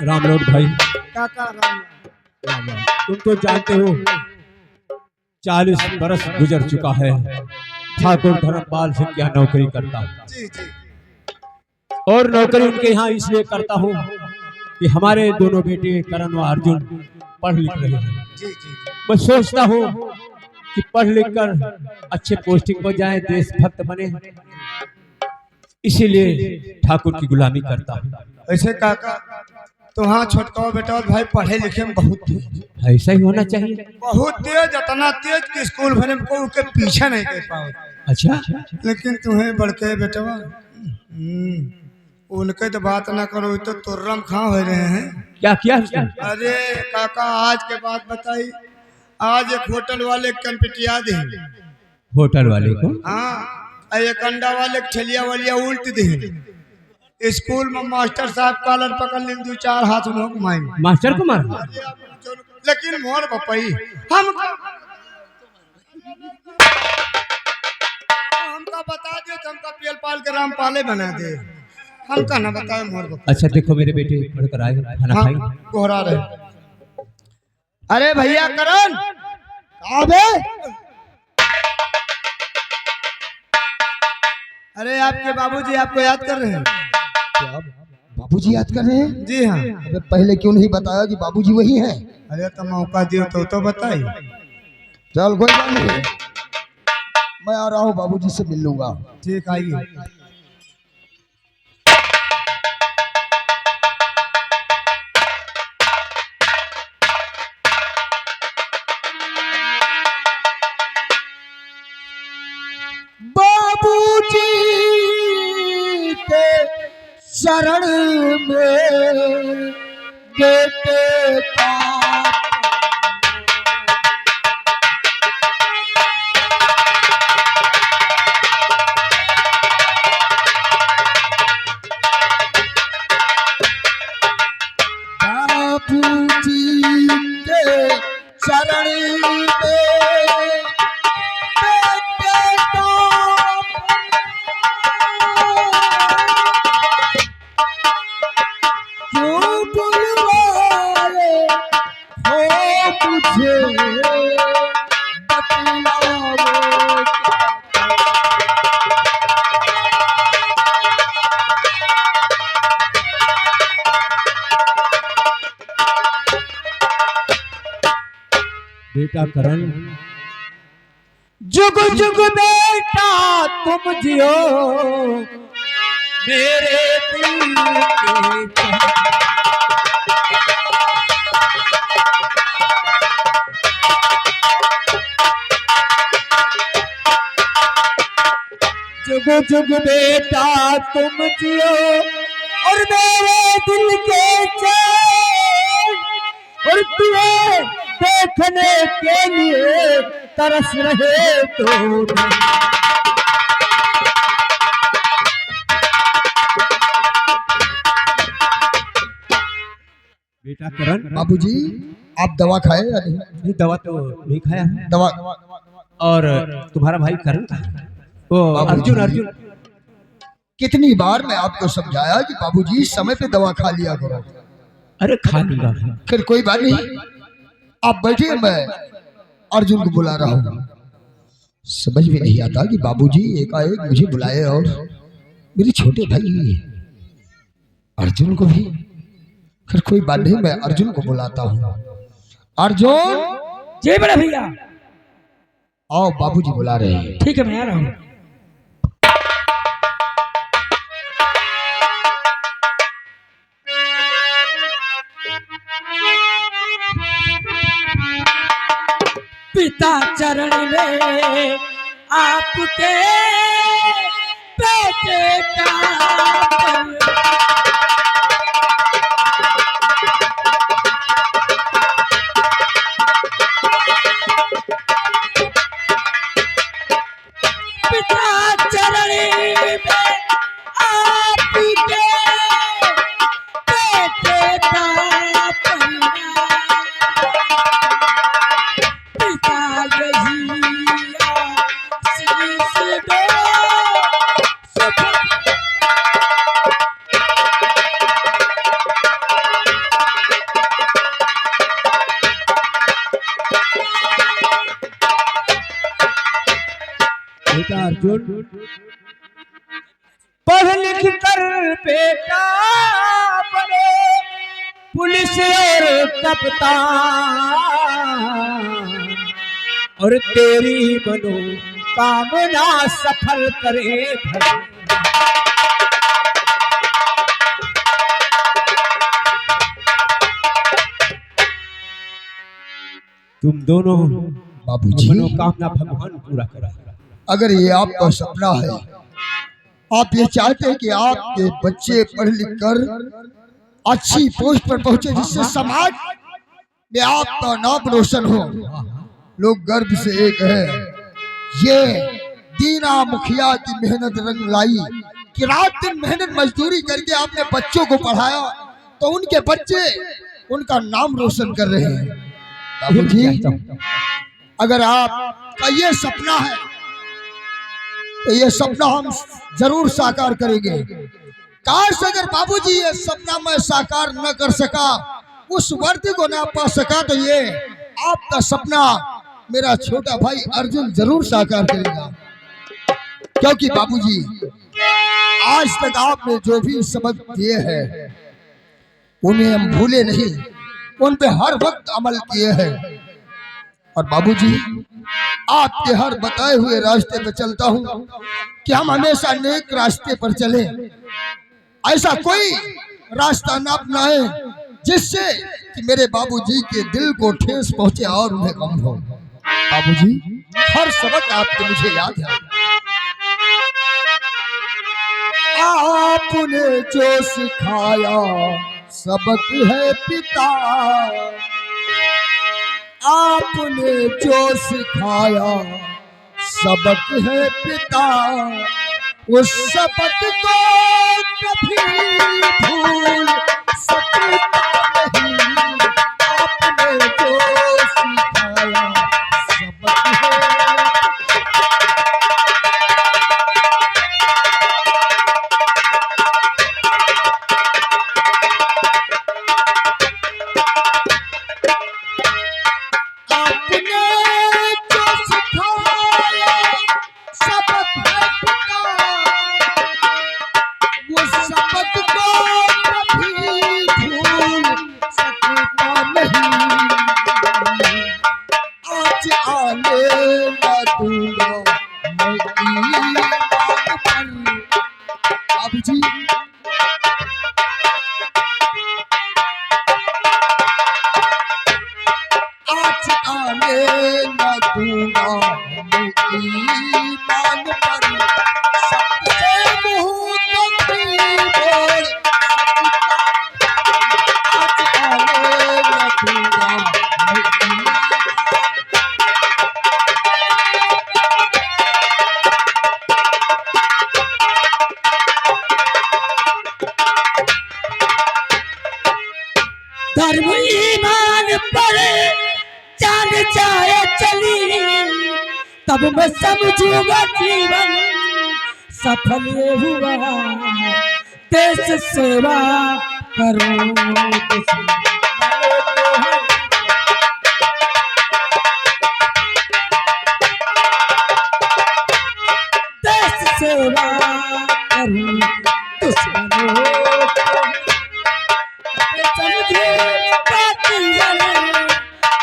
Ram road भाई। काका राम राम राम। तुम तो जानते हो 40 बरस गुजर चुका है। ठाकुर धर्मपाल सिंह के यहाँ नौकरी करता हूँ जी जी और नौकरी उनके यहाँ इसलिए करता हूँ कि हमारे दोनों बेटे करण व अर्जुन पढ़ लिख रहे हैं। जी जी मैं सोचता हूँ कि पढ़ लिख कर अच्छे पोस्टिंग पर जाएं, देशभक्त बने, इसीलिए ठाकुर की गुलामी करता हूँ। ऐसे काका तो हाँ छोटका बेटा भाई पढ़े लिखे में बहुत तेज ऐसा ही होना चाहिए। बहुत तेज, इतना तेज कि स्कूल भरे में कोई उसके पीछे नहीं कर पाओ। अच्छा, लेकिन तुम्हें बड़के बेटवा उनके तो बात ना करो, तो तुर्रम खां हो रहे हैं। क्या किया उसने? अरे काका आज के बात बताई, आज एक होटल वाले कनपिटिया दे, होटल वाले को? हाँ एक अंडा वाले ठेलिया वालिया उल्ट दे। स्कूल में मास्टर साहब कॉलर पकड़ लें, 2-4 हाथ उन्हों घुमाई, मास्टर को मार? लेकिन मोर बपई हमका बता दे तो हमका पेल पाल के राम पाले बना दे, हमका ना बताए मोर बपई। अच्छा देखो मेरे बेटे पढ़कर आए, खाना खाई। कोहरा रहे। अरे भैया करण अबे, अरे आपके बाबूजी आपको याद कर रहे हैं। क्या बाबूजी याद कर रहे हैं? जी हाँ। अबे पहले क्यों नहीं बताया कि बाबूजी वही हैं? अरे तो मौका दियो तो बताइए। चल कोई बात नहीं, मैं आ रहा हूँ, बाबूजी से मिल लूंगा। ठीक आइए। बाबूजी के शरण में बेटे का बाबूजी के शरण में बेटा करण, जुग जुग बेटा तुम जियो मेरे दिल के। जुग जुग बेटा तुम जियो और मेरे दिल के चैन, और तुम्हें देखने के लिए तरस रहे तो। बेटा करण, बाबूजी आप दवा खाए या नहीं? ये दवा तो नहीं खाया है। दवा और तुम्हारा भाई करण था वो अर्जुन, अर्जुन कितनी बार मैं आपको समझाया कि बाबूजी समय पे दवा खा लिया करो। अरे खा लूंगा। फिर कोई बात नहीं, आप बैठिए, मैं अर्जुन को बुला रहा हूँ। समझ में नहीं आता कि बाबूजी एकाएक मुझे बुलाए और मेरे छोटे भाई अर्जुन को भी। फिर कोई बात नहीं, मैं अर्जुन को बुलाता हूँ। अर्जुन जी बड़े भैया। आओ, बाबूजी बुला रहे हैं। ठीक है मैं आ रहा हूँ। पिता चरण में आपके बेटे का पिता चरण में आपके बेटे का पिता यही आशीष दो सुख पढ़ लिख कर बेटा बने पुलिस और कप्तान, और तेरी मनोकामना सफल करे भगवान। तुम दोनों बाबूजी, मनोकामना भगवान पूरा करा। अगर ये आपका सपना है, आप ये चाहते हैं कि आपके बच्चे पढ़ लिख कर अच्छी पोस्ट पर पहुंचे, जिससे समाज में आपका नाम रोशन हो, लोग गर्व से एक है। ये दीना मुखिया की मेहनत रंग लाई कि रात दिन मेहनत मजदूरी करके आपने बच्चों को पढ़ाया, तो उनके बच्चे उनका नाम रोशन कर रहे हैं। बाबूजी, अगर आपका ये सपना है तो ये सपना हम जरूर साकार करेंगे। काश अगर बाबूजी ये सपना मैं साकार न कर सका, उस वर्दी को ना पा सका, तो ये आपका सपना मेरा छोटा भाई अर्जुन जरूर साकार करेगा। क्योंकि बाबूजी, आज तक आपने जो भी सबक दिए हैं उन्हें हम भूले नहीं, उन पे हर वक्त अमल किए हैं। और बाबूजी, आपके हर बताए हुए रास्ते पर चलता हूँ कि हम हमेशा नेक रास्ते पर चले, ऐसा कोई रास्ता न अपनाए जिससे कि मेरे बाबूजी के दिल को ठेस पहुंचे और उन्हें गम हो। बाबूजी, हर सबक आपके मुझे याद है। आपने जो सिखाया सबक है पिता, आपने जो सिखाया सबक है पिता, उस सबक को कभी भूल सकता नहीं। आपने जो सिखाया सबक है। धर्म ईमान पर जान चाहे चली, तब मैं समझूंगा जीवन सफल ये हुआ। देश सेवा करो, देश सेवा करो, दुश्मनों को समझे जीवन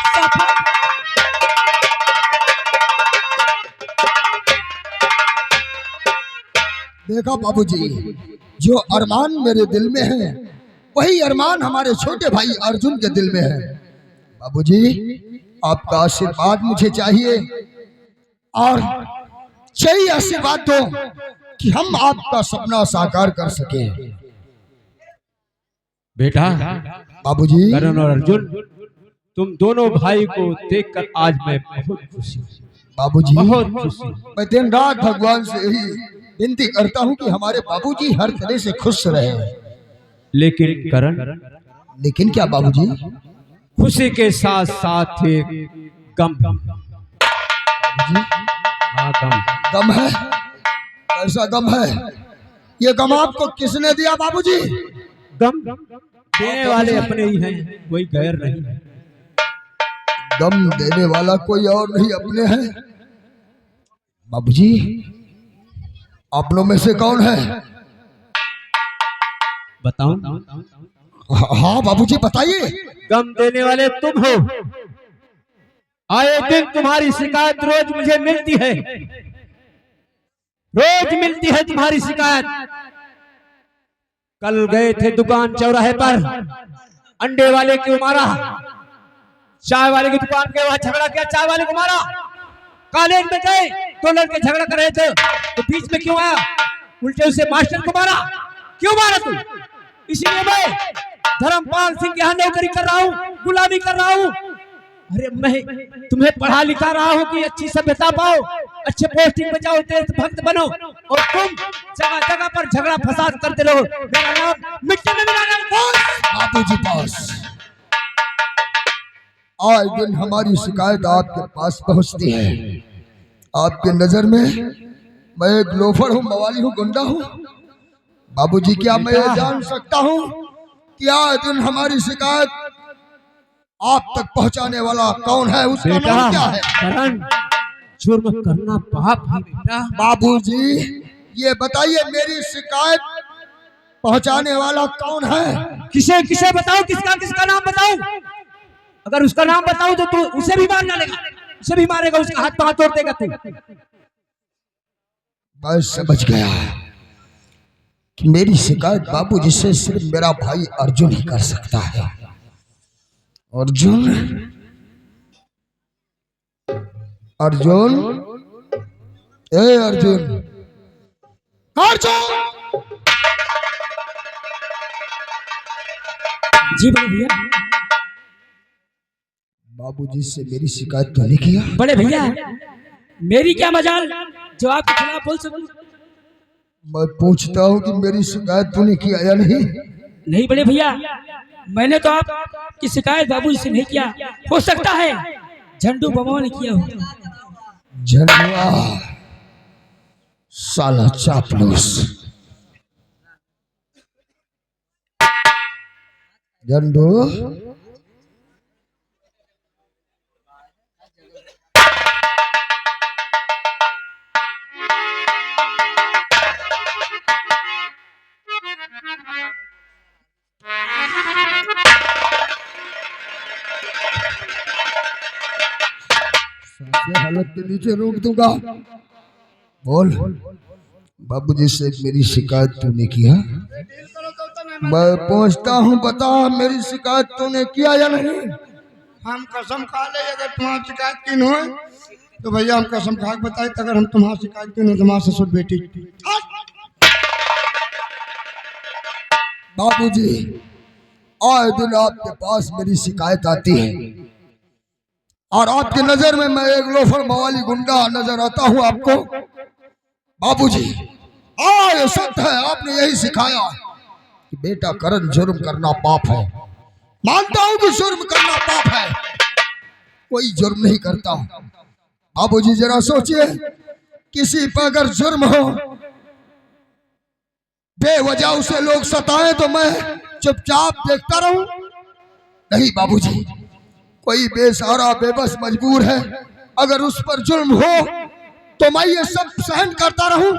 सफल। देखा बाबूजी, जो अरमान मेरे दिल में है वही अरमान हमारे छोटे भाई अर्जुन के दिल में है। बाबूजी, आपका आशीर्वाद मुझे चाहिए, और चाहिए आशीर्वाद दो कि हम आपका सपना साकार कर सके। बेटा, बाबूजी, करण और अर्जुन, तुम दोनों भाई को देखकर आज मैं बहुत खुशी हूँ। बाबूजी, बहुत खुशी। मैं दिन रात भगवान से यही विनती करता हूँ कि हमारे बाबूजी हर तरह से खुश रहे। लेकिन करण, लेकिन क्या बाबूजी? खुशी के साथ साथ एक गम। बाबूजी, हाँ, गम। गम है? ऐसा गम है? ये गम आपको किसने दिया बाबूजी? गम देने वाले अपने ही हैं, कोई गैर नहीं है। गम देने वाला कोई और नहीं, अपने हैं। बाबूजी, अपनों में से कौन है? बताऊं? हाँ बाबूजी बताइए। गम देने वाले तुम हो। आए दिन तुम्हारी शिकायत रोज मुझे मिलती है, रोज मिलती है तुम्हारी शिकायत। कल गए थे दुकान चौराहे पर, अंडे वाले को मारा, चाय वाले की दुकान के वहां झगड़ा किया, चाय वाले को मारा। कॉलेज में गए, दो लड़के झगड़ा कर रहे थे, तो बीच में क्यों आया? उल्टे उसे मास्टर को मारा। क्यों मारा तू? इसीलिए मैं धर्मपाल सिंह के यहाँ नौकरी कर रहा हूँ, गुलामी कर रहा हूँ। अरे मैं तुम्हें पढ़ा लिखा रहा हूँ कि अच्छी सभ्यता पाओ, अच्छे पोस्टिंग पे जाओ, देशभक्त बनो, और तुम जगह जगह पर झगड़ा फसाद करते रहो। मेरा नाम मिट्टी में मिलाना। बाबूजी पास आए दिन हमारी शिकायत आपके पास पहुंचती है। आपके नजर में मैं एक लोफर हूँ, मवाली हूँ, गुंडा हूँ। बाबूजी क्या मैं ये जान सकता हूँ कि आए दिन हमारी शिकायत आप तक पहुंचाने वाला कौन है? उसका नाम क्या है? करण, जुर्म करना पाप है बेटा। बाबूजी ये बताइए मेरी शिकायत पहुंचाने वाला कौन है? किसे किसे बताओ, किसका किसका नाम बताऊं? अगर उसका नाम बताऊं तो तू उसे भी मार डालेगा, उसे भी मारेगा, उसका हाथ पांव तोड़ देगा तू। मैं समझ गया कि मेरी शिकायत बाबूजी से सिर्फ मेरा भाई अर्जुन ही कर सकता है। अर्जुन, अर्जुन, ए अर्जुन, अर्जुन। जी बड़े भैया। बाबूजी से मेरी शिकायत तो नहीं किया? बड़े भैया मेरी क्या मजाल जो आपके खिलाफ बोल सकूं? मैं पूछता हूँ कि मेरी शिकायत तूने किया या नहीं? नहीं बड़े भैया, मैंने तो आपकी शिकायत बाबूजी से नहीं किया। हो सकता है झंडू बमवा ने किया हो। झंडुआ साला चापलूस। झंडू हालत के नीचे रोक दूंगा। बोल बाबूजी से मेरी शिकायत तूने किया? मैं पूछता हूँ, बता मेरी शिकायत तूने किया या नहीं? हम कसम खा ले अगर तुम्हारी शिकायत की न हो तो भैया हम कसम खा के बताए, अगर हम तुम्हारी शिकायत की न तुम्हारे ससुर बेटी। बाबूजी आए दिन आपके पास मेरी शिकायत आती है और आपकी नजर में मैं एक लोफर मवाली गुंडा नजर आता हूँ आपको। बाबूजी ये सत्य है, आपने यही सिखाया कि बेटा करण जुर्म करना पाप है। मानता हूँ कि जुर्म करना पाप है, कोई जुर्म नहीं करता। बाबूजी जरा सोचिए, किसी पर अगर जुर्म हो, बेवजह उसे लोग सताए तो मैं चुपचाप देखता रहूं? नहीं बाबूजी, कोई बेसहारा बेबस मजबूर है, अगर उस पर जुर्म हो तो मैं ये सब सहन करता रहूं?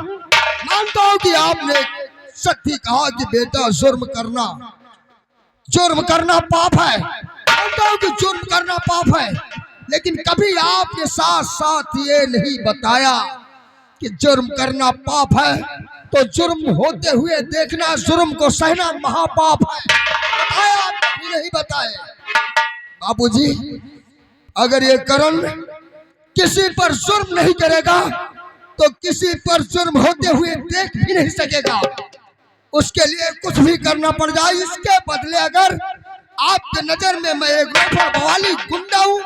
मानता हूं कि आपने सत्य कहा कि बेटा जुर्म करना पाप है। मानता हूं कि जुर्म करना पाप है, लेकिन कभी आपने साथ साथ ये नहीं बताया कि जुर्म करना पाप है तो जुर्म होते हुए देखना, जुर्म को सहना महापाप है। बताया आपने नहीं बताया? बाबूजी अगर ये करण किसी पर जुर्म नहीं करेगा तो किसी पर जुर्म होते हुए देख भी नहीं सकेगा। उसके लिए कुछ भी करना पड़ जाए, इसके बदले अगर आपके नजर में मैं एक लोफर बवाली गुंडा हूं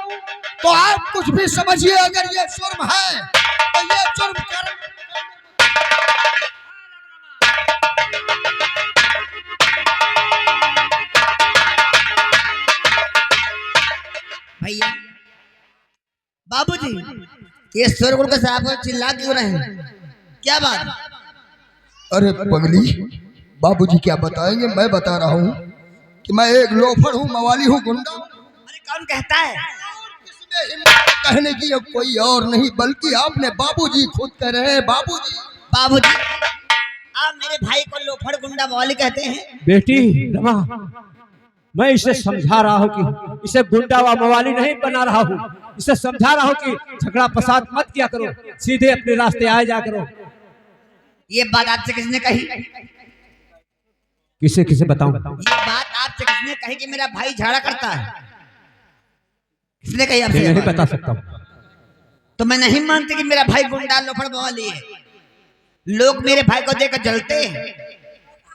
तो आप कुछ भी समझिए, अगर ये जुर्म है तो ये जुर्म कर। भैया बाबूजी ये शोरगुल के साहब चिल्ला क्यों रहे हैं? क्या बात? अरे पगली, बाबूजी क्या बताएंगे? मैं बता रहा हूँ कि मैं एक लोफर हूँ, मवाली हूँ, गुंडा। अरे कौन कहता है? इसमें हिम्मत कहने की अब कोई और नहीं, बल्कि आपने बाबूजी खुद कह रहे हैं। बाबूजी बाबूजी आप मेरे भाई को लोफड़ गुंडा मवाली कहते हैं? बेटी रमा, मैं इसे समझा रहा हूँ कि इसे गुंडा व मवाली नहीं बना रहा हूँ, इसे समझा रहा हूँ कि झगड़ा फसाद मत किया करो, सीधे अपने रास्ते आए जा करो। ये बात आपसे किसने कही? किसे किसे बताऊं? ये बात आपसे किसने कही कि मेरा भाई झगड़ा करता है? किसने कही आपसे? मैं नहीं बता सकता हूँ। तो मैं नहीं मानती कि मेरा भाई गुंडा लोफड़ मवाली है। लोग मेरे भाई को देखकर जलते हैं,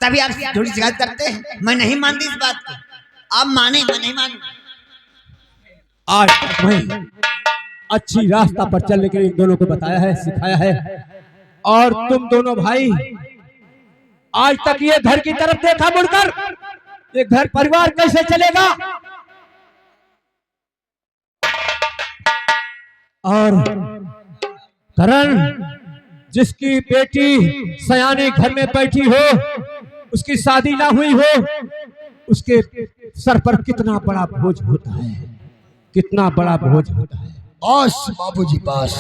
तभी आप थोड़ी शिकायत करते हैं। मैं नहीं मानती इस बात को, आप माने, मैं नहीं मानू। आज मैं अच्छी रास्ता पर चलने के लिए इन दोनों को बताया है, सिखाया है, और तुम दोनों भाई आज तक ये घर की तरफ देखा मुड़कर, ये घर परिवार कैसे चलेगा? और करण, जिसकी बेटी सयानी घर में बैठी हो, उसकी शादी ना हुई हो, उसके सर पर कितना बड़ा बोझ होता है, कितना बड़ा बोझ होता है। बस बाबूजी, बस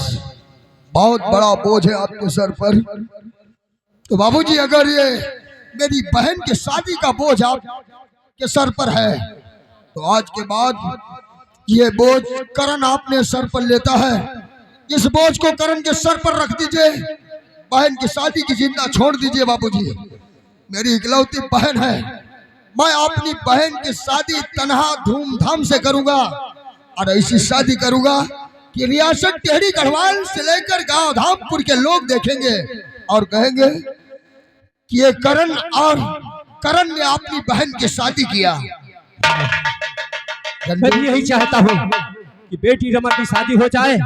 बहुत बड़ा बोझ है आपके सर पर। तो बाबूजी, अगर ये मेरी बहन की शादी का बोझ आपके सर पर है, तो आज के बाद ये बोझ करण आपने सर पर लेता है। इस बोझ को करण के सर पर रख दीजिए, बहन की शादी की चिंता छोड़ दीजिए। बाबूजी, मेरी इकलौती बहन है, मैं अपनी बहन की शादी तनहा धूमधाम से करूंगा, और ऐसी शादी करूंगा कि रियासत टेहरी गढ़वाल से लेकर गांव धामपुर के लोग देखेंगे और कहेंगे कि ये करण ने अपनी बहन की शादी किया। मैं भी यही चाहता हूँ कि बेटी रमा की शादी हो जाए,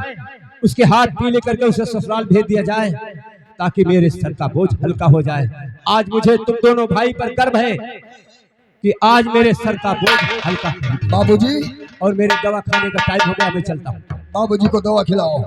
उसके हाथ पीले करके उसे ससुराल भेज दिया जाए, ताकि मेरे सर का बोझ हल्का हो जाए। आज मुझे तुम दोनों भाई पर गर्व है कि आज मेरे सर का बोझ हल्का। बाबूजी, और मेरे दवा खाने का टाइम हो गया, मैं चलता हूँ। बाबूजी को दवा खिलाओ।